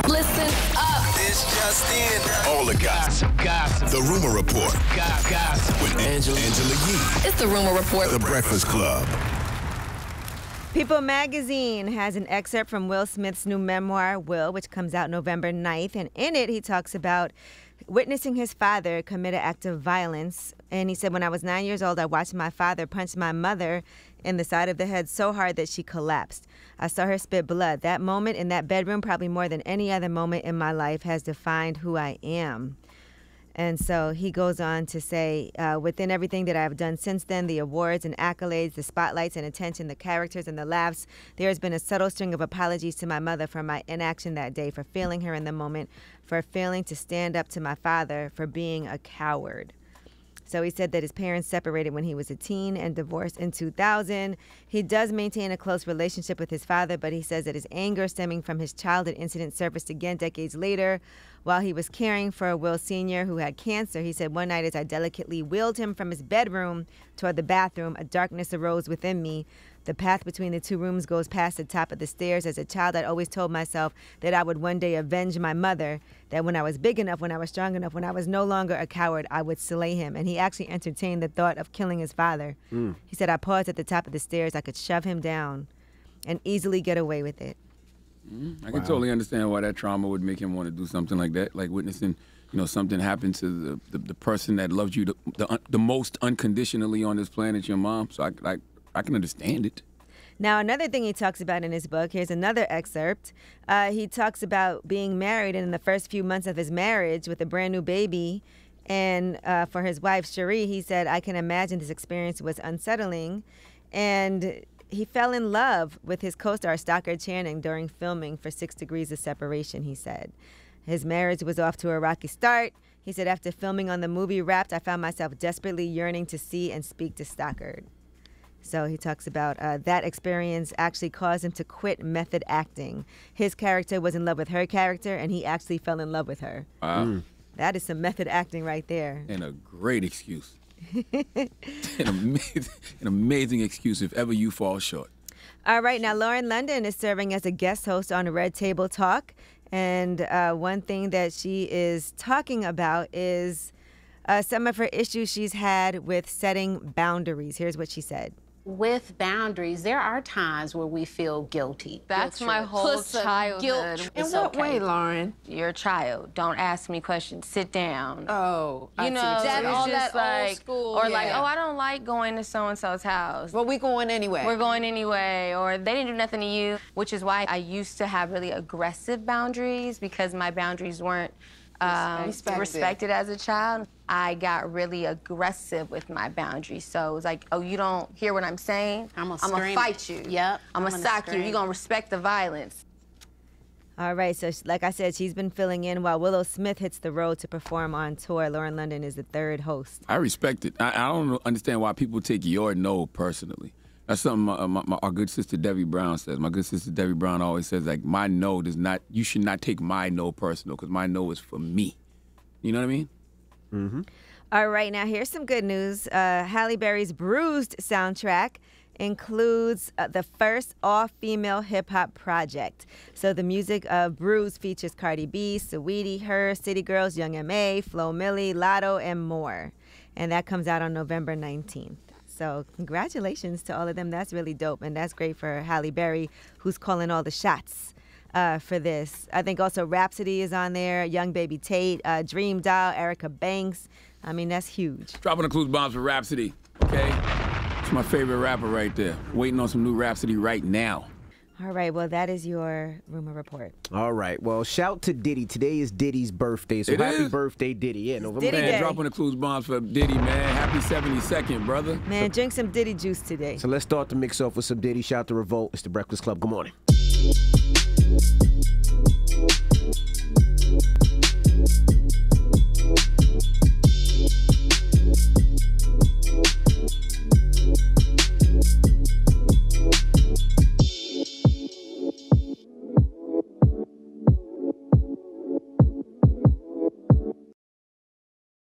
Listen up. This just in. All the gossip. The Rumor Report. Gossip. With Angela Yee. It's the Rumor Report. The Breakfast Club. People magazine has an excerpt from Will Smith's new memoir, Will, which comes out November 9th. And in it, he talks about witnessing his father commit an act of violence. And he said, when I was 9 years old, I watched my father punch my mother in the side of the head so hard that she collapsed. I saw her spit blood. That moment in that bedroom, probably more than any other moment in my life, has defined who I am. And so he goes on to say, within everything that I've done since then, the awards and accolades, the spotlights and attention, the characters and the laughs, there has been a subtle string of apologies to my mother for my inaction that day, for failing her in the moment, for failing to stand up to my father, for being a coward. So he said that his parents separated when he was a teen and divorced in 2000. He does maintain a close relationship with his father, but he says that his anger stemming from his childhood incident surfaced again decades later while he was caring for Will Sr., who had cancer. He said, one night as I delicately wheeled him from his bedroom toward the bathroom, a darkness arose within me. The path between the two rooms goes past the top of the stairs. As a child, I'd always told myself that I would one day avenge my mother, that when I was big enough, when I was strong enough, when I was no longer a coward, I would slay him. And he actually entertained the thought of killing his father. He said, I paused at the top of the stairs. I could shove him down and easily get away with it. I can totally understand why that trauma would make him want to do something like that, like witnessing, something happen to the person that loved you the most unconditionally on this planet, your mom. So I can understand it. Now, another thing he talks about in his book, here's another excerpt. He talks about being married, and in the first few months of his marriage with a brand new baby, and for his wife, Cherie, he said, I can imagine this experience was unsettling. And he fell in love with his co-star, Stockard Channing, during filming for 6 Degrees of Separation, he said. His marriage was off to a rocky start. He said, after filming on the movie Wrapped, I found myself desperately yearning to see and speak to Stockard. So he talks about that experience actually caused him to quit method acting. His character was in love with her character, and he actually fell in love with her. Wow. That is some method acting right there. And a great excuse. An amazing excuse if ever you fall short. All right, now Lauren London is serving as a guest host on Red Table Talk. And one thing that she is talking about is some of her issues she's had with setting boundaries. Here's what she said. With boundaries, there are times where we feel guilty. That's my whole childhood. Guilt. In what way, Lauren? You're a child. Don't ask me questions. Sit down. Oh, you know, that it's all just that like, old school. or like, oh, I don't like going to so-and-so's house. Well, we going anyway. We're going anyway, or they didn't do nothing to you, which is why I used to have really aggressive boundaries because my boundaries weren't respected as a child. I got really aggressive with my boundaries. So it was like, oh, you don't hear what I'm saying? I'm gonna fight you. Yep. I'm gonna sock you. You're gonna respect the violence. All right, so like I said, she's been filling in while Willow Smith hits the road to perform on tour. Lauren London is the third host. I respect it. I don't understand why people take your no personally. That's something our good sister Debbie Brown says. My good sister Debbie Brown always says, like, my no does not, you should not take my no personal because my no is for me. You know what I mean? Mm-hmm. All right, now here's some good news. Halle Berry's Bruised soundtrack includes the first all-female hip-hop project. So the music of Bruised features Cardi B, Saweetie, Her, City Girls, Young M.A., Flo Milli, Lotto, and more. And that comes out on November 19th. So congratulations to all of them. That's really dope, and that's great for Halle Berry, who's calling all the shots for this. I think also Rhapsody is on there, Young Baby Tate, Dream Doll, Erica Banks. I mean, that's huge. Dropping the clues bombs for Rhapsody, okay? It's my favorite rapper right there. Waiting on some new Rhapsody right now. All right, well, that is your Rumor Report. All right, well, shout to Diddy. Today is Diddy's birthday, so happy birthday, Diddy. Yeah, November. Diddy Day. Dropping the clues bombs for Diddy, man. Happy 72nd, brother. Man, drink some Diddy juice today. So let's start the mix off with some Diddy. Shout to Revolt. It's the Breakfast Club. Good morning.